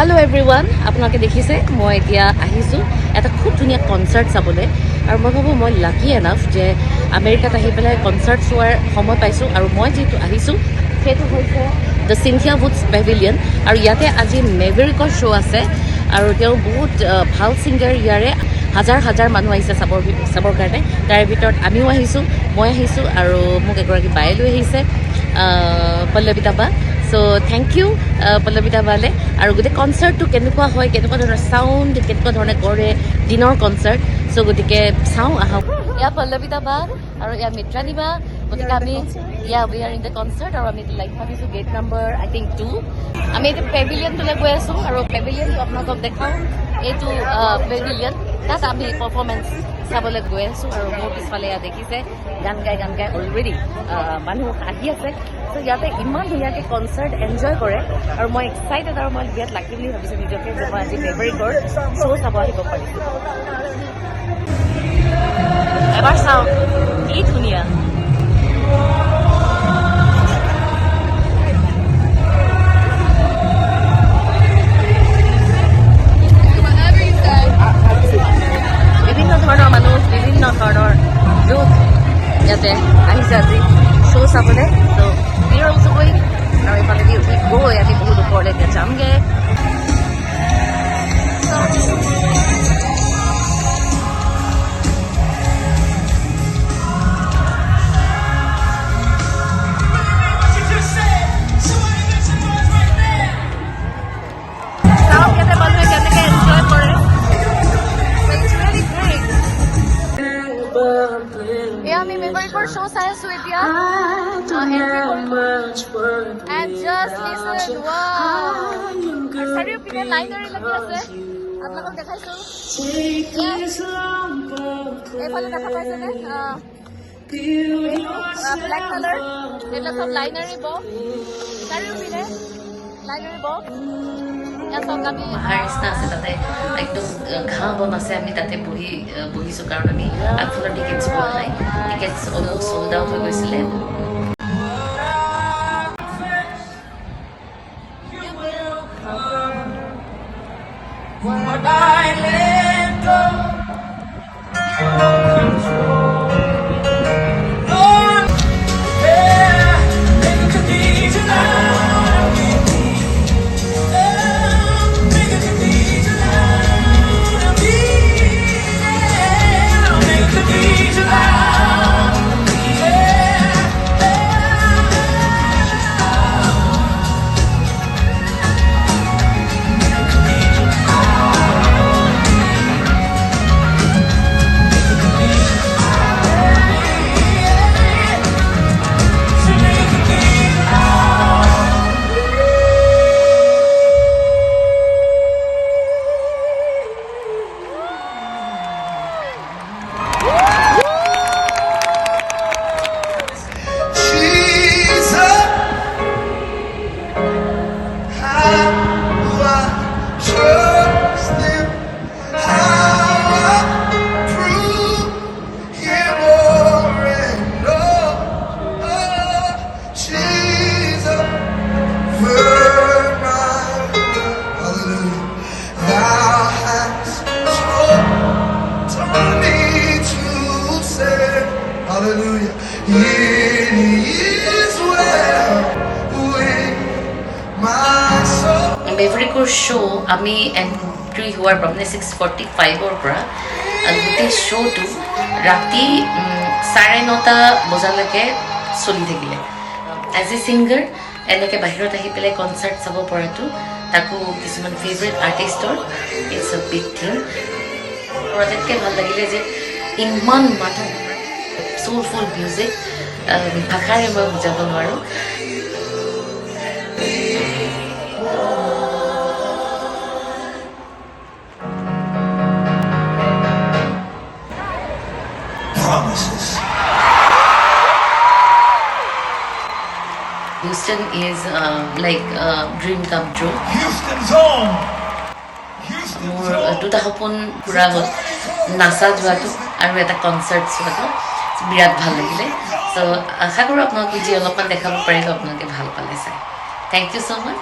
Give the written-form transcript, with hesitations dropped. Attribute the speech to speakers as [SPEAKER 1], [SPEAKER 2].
[SPEAKER 1] Hello everyone, আপোনালোকে দেখিছে মই এতিয়া আহিছো এটা খুব ধুনীয়া কনসাৰ্ট চাবলৈ আৰু মই ভাবো মই লাকি এনাফ যে আমেৰিকাত আহি পেলাই কনসাৰ্ট চোৱাৰ সময় পাইছো আৰু মই যেটো আহিছো সেইটো হৈছে দ্য সিনথিয়া উডছ পেভিলিয়ন আৰু ইয়াতে আজি মেভেৰিকৰ শ্ব আছে আৰু তেওঁ বহুত ভাল সিঙ্গাৰ ইয়াৰে হাজাৰ হাজাৰ মানুহ আহিছে চাবৰ কাৰণে তাৰে ভিতৰত আমিও আহিছো মই আহিছো আৰু মোক এগৰাকী বাই লৈ আহিছে পল্লবিতা বা So thank you Pallabita Bale আৰু গতে কনসাৰ্টটো কেনেকুৱা হয় কেনেকুৱা ধৰণৰ সাউন্ড কেনেকুৱা ধৰণে কৰে দিনৰ কনসাৰ্ট সো গতিকে চাও আহা ইয়া পল্লবিতা বা আৰু ইয়া মিত্ৰানী বা গতিকে আমি ইয়া we are in the concert আৰু আমি লাইক ভাবিছো গেট নাম্বাৰ I think 2 আমি এটা পেভিলিয়নটোলৈ গৈ আছো আৰু পেভিলিয়নটো আপোনালোকক দেখাও এইটো পেভিলিয়ন তাত আমি পাৰফৰমেন্স চাবলৈ গৈ আছো আৰু মোৰ পিছফালে ইয়া দেখিছে গান গাই অলৰেডি মানুহ আহি আছে সো ইয়াতে ইমান ধুনীয়াকে কনসাৰ্ট এনজয় কৰে আৰু মই এক্সাইটেড আৰু মই বিৰাট লাকি বুলি ভাবিছো নিজকে যে মই আজি মেভেৰিকৰ শ্ব' চাব আহিব পাৰিছো এবাৰ চাও কি ধুনীয়া বিভিন্ন ধৰণৰ মানুহ বিভিন্ন ধৰণৰ লোক ইয়াতে আহিছে আজি শ্ব' চাবলৈ ত' we are also going আৰু এইফালে দি গৈ আমি বহুত ওপৰলৈ এতিয়া যামগে আমি মেভেৰিকৰ শ্ব' চাই আছো এতিয়া and just listen wow চাৰিওপিনে লাইনাৰী লাগি আছে আপোনালোকক দেখাইছো এইফালে দেখা পাইছেনে ব্লেক কালাৰ এটা সব লাইনাৰী বক্স চাৰিওপিনে লাইনাৰী বক্স পাহাৰ নিচিনা আছে তাতে একদম ঘাঁহ বন আছে আমি তাতে বহিছো কাৰণ আমি আগফালৰ টিকেটছ পোৱা নাই টিকেটছ অলমষ্ট সোল্ড আউট হৈ গৈছিলে মেভেৰিকৰ শ্ব' আমি এণ্ট্ৰি হোৱাৰ পৰা মানে 6:45 পৰা গোটেই শ্ব'টো ৰাতি 9:30 বজালৈকে চলি থাকিলে এজ এ ছিংগাৰ এনেকৈ বাহিৰত আহি পেলাই কনচাৰ্ট চাব পৰাটো তাকো কিছুমান ফেভৰেট আৰ্টিষ্টৰ ইটছ এ বিগ থিং প্ৰজেক্টকে ভাল লাগিলে যে ইমান মানুহ soulful music ভাষাৰে মই বুজাব নোৱাৰোঁ Houston is like a dream come true. Houston's on. মোৰ দুটা সপোন পুৰা হ'ল নাচা যোৱাটো আৰু এটা কনচাৰ্ট চোৱাটো বিৰাট ভাল লাগিলে সো আশা কৰোঁ আপোনালোকে যি অলপমান দেখাব পাৰিব আপোনালোকে ভাল পালে চাই থ্যাংক ইউ সো মাচ